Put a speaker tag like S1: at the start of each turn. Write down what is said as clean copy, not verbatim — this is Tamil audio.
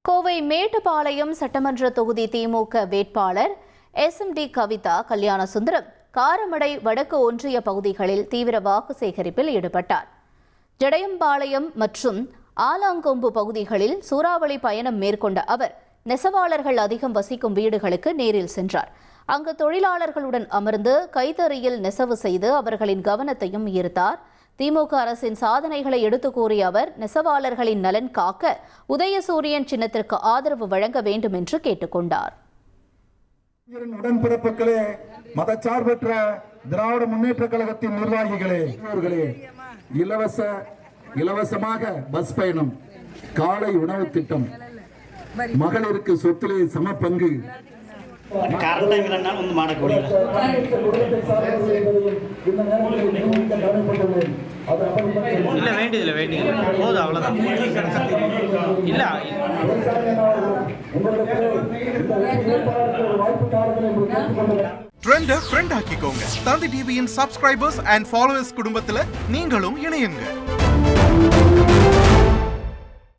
S1: கோவை மேட்டுப்பாளையம் சட்டமன்ற தொகுதி திமுக வேட்பாளர் SMD கவிதா கல்யாணசுந்தரம் காரமடை வடக்கு ஒன்றிய பகுதிகளில் தீவிர வாக்கு சேகரிப்பில் ஈடுபட்டார். ஜடையம்பாளையம் மற்றும் ஆலாங்கொம்பு பகுதிகளில் சூறாவளி பயணம் மேற்கொண்ட அவர் நெசவாளர்கள் அதிகம் வசிக்கும் வீடுகளுக்கு நேரில் சென்றார். அங்கு தொழிலாளர்களுடன் அமர்ந்து கைத்தறியில் நெசவு செய்து அவர்களின் கவனத்தையும் ஈர்த்தார். திமுக அரசின் சாதனைகளை எடுத்து கூறிய அவர் நெசவாளர்களின் நலன் காக்க உதயசூரியன் சின்னத்திற்கு ஆதரவு வழங்க வேண்டும் என்று கேட்டுக்கொண்டார்.
S2: உடன்பிறப்புகளே, மதச்சார்பற்ற திராவிட முன்னேற்ற கழகத்தின் நிர்வாகிகளே, இலவசமாக பஸ் பயணம், காலை உணவு திட்டம், மகளிருக்கு சொத்திலே சம பங்கு,
S3: ட்ரெண்ட் ஃப்ரெண்ட் ஆக்கிக்கோங்க. தந்தி டிவியின் சப்ஸ்கிரைபர்ஸ் அண்ட் ஃபாலோவர்ஸ் குடும்பத்துல நீங்களும் இணையுங்க.